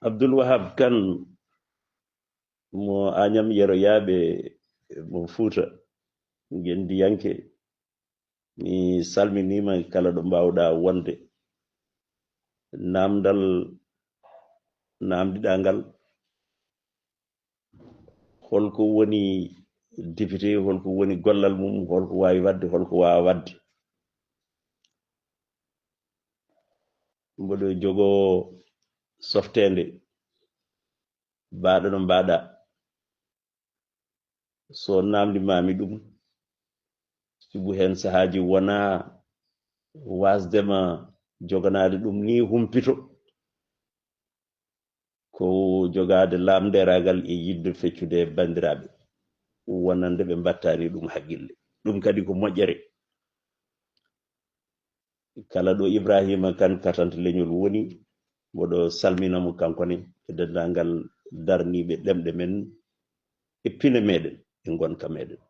Abdul Wahab kan mo anyam yero yaɓe mo Fuuta gendi yanke mi salminima kala ɗo mbawɗa wonde namdal namdiɗa ngal holko woni député holko woni gollal mum holko wawi wadde holko wawa wadde mboɗo jogo softede mbaɗo no mbaɗa so namdimami ɗum sibu hen sahaji wona wasdema joganade ɗum ni humpito ko jogade lamderagal e yidde feccude bandiraɓe wonande ɓe mbattani ɗum haqqille ɗum kadi ko moƴƴere kala ɗo Ibrahima kan katante leñol woni mboɗo salminamo kankone e dendagal darniɓe ɗemɗe men e pine meɗen e gonka meɗen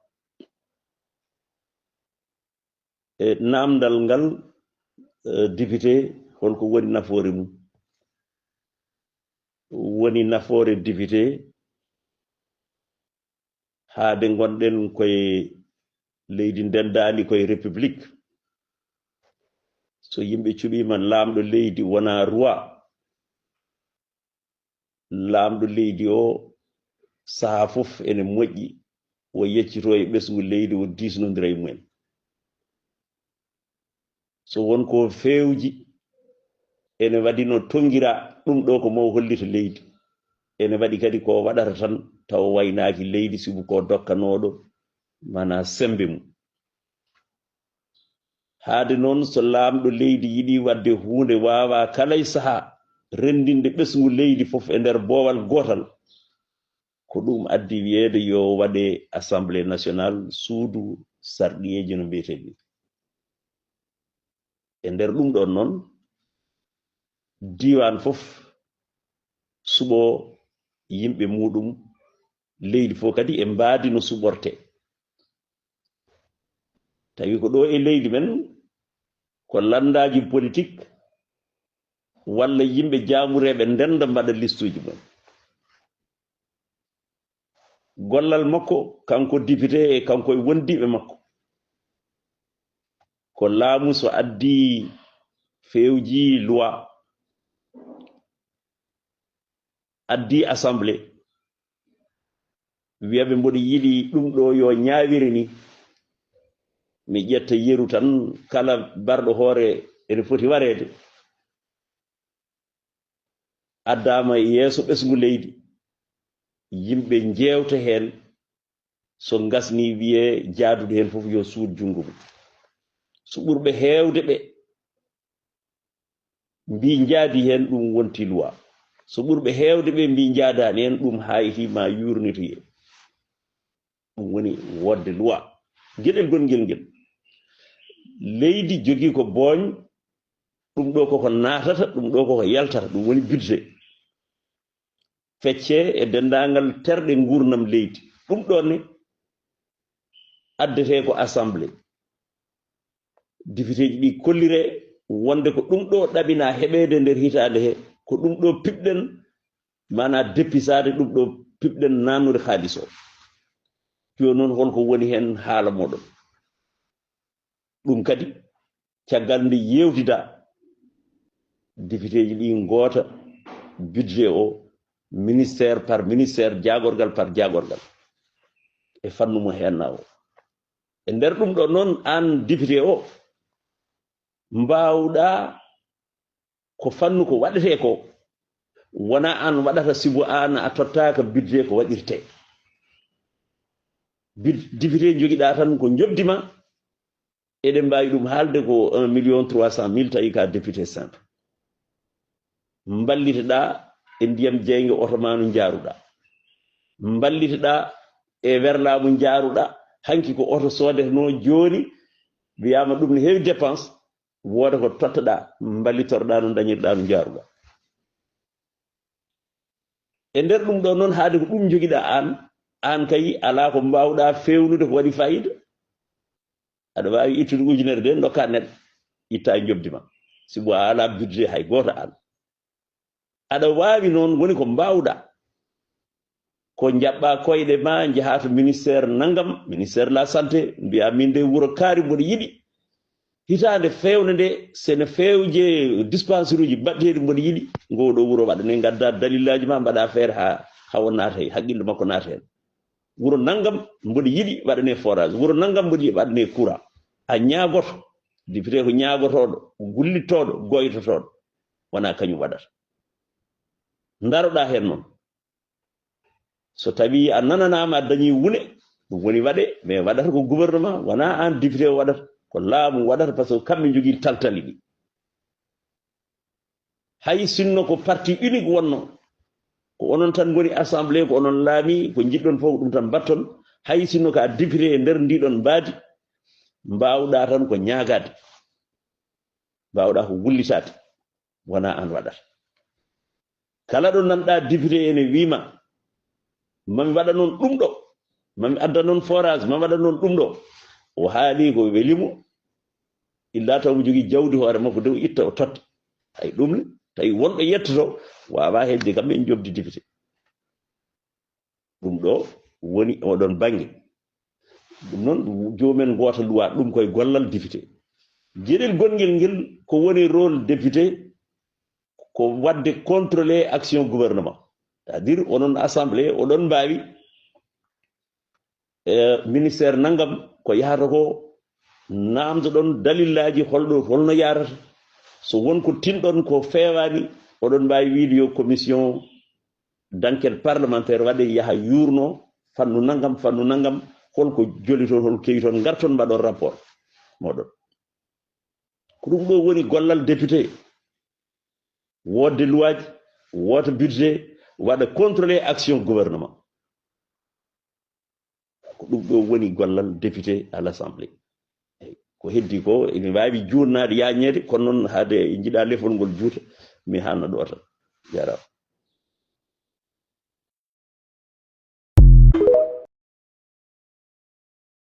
e namdal ngal député holko woni nafoore mum woni nafoore député haade gonɗen koye leydi ndendani koye république so yimɓe cuɓima lamɗo leydi wona roi lamɗo leydi o saha fof ene moƴƴi o yeccito e ɓesgu leydi o disnodira e mumen so wonko fewji ene waɗi no tongira ɗum ɗo ko mo hollita leydi ene waɗi kadi ko waɗata tan taw waynaki leydi sibu ko dokkanoɗo mana sembe mum haade noon so lamɗo leydi yiɗi wadde hunde wawa kala e saaha rendinde ɓesgu leydi fof e nder boowal gotal ko ɗum addi wiyeede yo waɗe assemblée nationale suudu sarɗiyeji no mbiyeteɗi e nder ɗum ɗon noon diwan fof suɓo yimɓe muɗum leydi fof kadi e mbaadi no suɓorte tawi ko ɗo e leydi men ko landaji politique walla yimɓe jamureɓe ndenda mbaɗa listuji mum gollal makko kanko député e kanko e wondiɓe makko ko laamu so addi fewji loi addi assemblée wiyaɓe mboɗo yiɗi ɗum ɗo yo ñawiri ni mi ƴetta yeru tan kala barɗo hoore ene foti warede addama yeeso ɓesgu leydi yimɓe jewta hen so gasni wiye jaadude hen fof yo suud jungo mum so ɓurɓe heewde ɓe mbi jaadi hen ɗum wonti loi so ɓurɓe heewde ɓe mbi jaadani hen ɗum hayti ma yurnitoye ɗum woni wodde loi gueɗel gonguel ngel leydi jogui ko booñ ɗum ɗo koko natata ɗum ɗo koko yaltata ɗum woni budget fecce e dendagal terɗe gurnam leydi ɗum ɗon ne addete ko assemblée député ji ɗi kollire wonde ko ɗum ɗo ɗaɓina heɓede nder hitande he ko ɗum ɗo piɓɗen mana deppisade ɗum ɗo piɓɗen nannude haalis o joni noon holko woni hen haala moɗon ɗum kadi caggal nde yewtida député ji ɗi goota budget o ministère par ministère jagorgal par jagorgal e fannu mo henna o e nder ɗum ɗo noon an député o mbawɗa ko fannu ko waɗete ko wona an waɗata sibu an a tottaka budget ko waɗirte député joguiɗa tan ko jobdima eɗen mbawi ɗum haalde ko 1.300.000 tawi ka député simple mballiteɗa e ndiyam jeyge otomanu jaaruɗa mballiteɗa e werlamu jaaruɗa hanki ko oto sodeteno joni wiyama ɗum ne heewi dépense woda ko totteɗa mballitoroɗa no dañirɗa no jaaruɗa e nder ɗum ɗo noon haade ko ɗum joguiɗa an kay ala ko mbawɗa fewnude ko waɗi fayida aɗa wawi ittude ujunere de dokka neɗɗo itta e jobdima sibo a ala budget hay goto an aɗa wawi noon woni ko mbawɗa ko jaɓɓa koyɗe ma jaha to ministére nangam ministére la santé mbiya min de wuro kaari mboɗo yiɗi hitande fewne nde sene fewje dispensaire uji mbaɗteɗi mboɗo yiɗi ngoɗo wuro waɗane gadda dalillaji ma mbaɗa affaire ha won naata hen haqqille makko naata hen wuro nangam mboɗo yiɗi waɗane forage wuro nangam mboɗo yiɗi waɗane courant a ñaagoto député ko ñaagotoɗo gullitoɗo goytotoɗo wona kañum waɗata daroɗa hen noon so tawi a nananama a dañi wune ɗum woni waɗe mais waɗata ko gouvernement wona an député o waɗata ko laamu waɗata par ce que kamɓe jogui taltali ɗi hay sinno ko parti unique wonno ko onon tan goni assemblée ko onon laami ko jiɗɗon fof ɗum tan batton hay sinno ko a député e nder ndiɗon mbaadi mbawɗa tan ko ñaagade mbawɗa ko wullitade wona an waɗata kala ɗo nanɗa député ene wima mami waɗa noon ɗum ɗo mami adda noon forage mami waɗa noon ɗum ɗo o haali ko welimo illa taw mo jogui jawdi hoore makko dow itta o totta hay ɗum ne tawi wonɗo yettoto wawa hedde kamɓe en jobdi député ɗum ɗo woni oɗon banggue ɗum noon jomumen goto luwa ɗum koye gollal député gueɗel gonguel ngel ko woni rôle député ko wadde contrôler action gouvernement c'est à dire onon assemblée oɗon mbawi ministére nangam ko yahata ko namdoɗon dalillaji holno yarata so wonko tinɗon ko fewani oɗon mbawi wiide yo commission d'enquête parlementaire waɗe yaha yurno fannu nangam holko joli toon holko kewi toon garton mbaɗon rapport moɗon ko ɗum ɗo woni gollal député wodde luwaji wota budget waɗa contrôler action gouvernement ko ɗum ɗo woni gollal député à l'assemblée ko heddi ko ene wawi jurnade yañede kono noon haade jiiɗa lefol ngol juuta mi hanno ɗo tan jarama